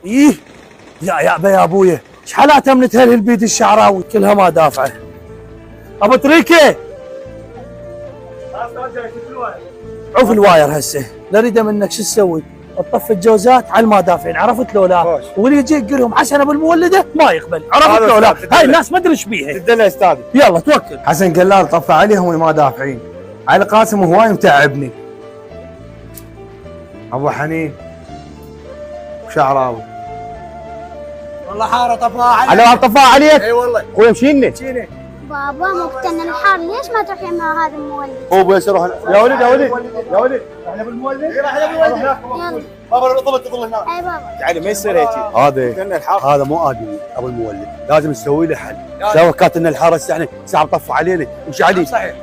ايه يا يابا يا ابويا، شحالاتها من تهلهل بيد الشعراوي كلها ما دافعه. ابو تريكه عوف الواير هسه، لا اريده منك شو تسوي؟ تطفي الجوزات على المدافعين، عرفت لو لا؟ واللي يجي يقول لهم حسن ابو المولده ما يقبل، عرفت لو لا؟ هاي الناس ما ادري ايش بيها. تدلع يا استاذ. يلا توكل. حسن قلال طفى عليهم المدافعين، علي قاسم هواي متعبني. ابو حنين وشعراوي والله حاره طفاه عليك. على طفى عليك. اي والله خويا مشيني. بابا مقتنع الحار، ليش ما تروح مع هذا المولد؟ هو بس روح يا ولد يا ولد يا ولد. احنا بالمولد. اي راح بالمولد. يلا. بابا تظل هناك. اي بابا. تعالي ما يصير هيك. هذا مو ادمي ابو المولد، لازم نسوي له حل. سوى كانت لنا الحاره هسه احنا ساعه طفوا علينا وش علي؟ صحيح.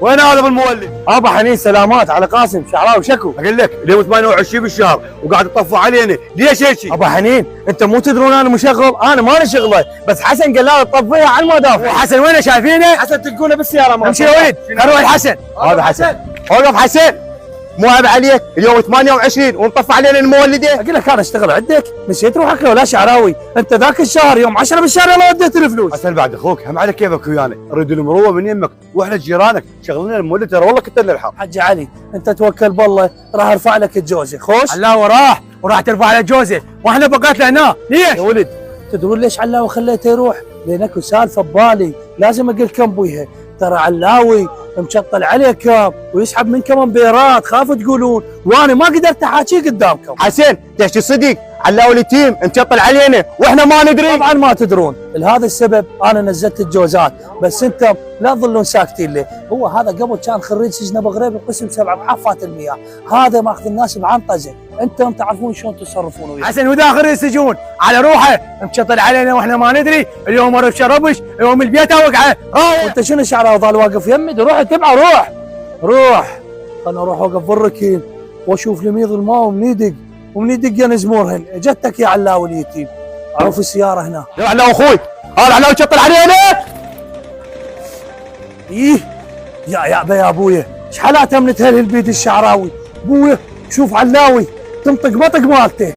وين هذا ابو المولد؟ ابو حنين سلامات على قاسم شعراوي شكو. اقول لك اليوم 28 بالشهر وقاعد تطفوا علينا، ليش هيك؟ ابو حنين انت مو تدرون انا مشغل، انا ماني شغله، بس حسن قال لا تطفيها على المدافع. حسن وينه شايفينه؟ حسن تلقونه بالسياره ما امشي يا ولد، نروح الحسن. هذا حسن. وقف حسن. مو عيب عليك اليوم 28 ونطفى علينا المولده؟ اقول لك انا اشتغل عندك، نسيت روحك لو لا شعراوي، انت ذاك الشهر يوم 10 بالشهر يلا وديت الفلوس. حسن بعد اخوك هم على كيفك ويانا، نريد المروه من يمك واحنا جيرانك، شغلنا المولد ترى والله كنت الحر. حج علي انت توكل بالله، راح ارفع لك الجوزه، خوش. علاوه وراح ترفع على جوزه واحنا بقيت لهنا، ليش؟ يا ولد تدرون ليش علاوي خليته يروح؟ لانك سالفه ببالي لازم اقول كم بيها، ترى علاوي مشطل عليكم ويسحب منكم بيرات، خافوا تقولون وانا ما قدرت احاكيه قدامكم. حسن ليش صدق علاوي اليتيم مشطل علينا واحنا ما ندري؟ طبعا ما تدرون، لهذا السبب انا نزلت الجوزات، بس انتم لا تظلون ساكتين ليه، هو هذا قبل كان خريج سجن ابو غريب بقسم 7 بحافات المياه، هذا ماخذ الناس بعنطزه، انتم تعرفون شلون تصرفون وياه. حسن وداخل السجون على روحه مشطل علينا واحنا ما ندري، اليوم رب شربش، اليوم البيت اوقعه، وانت شنو شعره ظل واقف يمي؟ روح اتبعه، روح انا اروح اوقف بالركين واشوف لميض الماء ومن يدق يا نزمورهن، جتك يا علاوي اليتيم، عوف السياره هنا. يا علاوي اخوي، هذا علاوي شطل علينا. ايه يا يابا يا ابويا، شحالاتها من تهلهل بيد الشعراوي، ابويا شوف علاوي تنطق مطق مالته.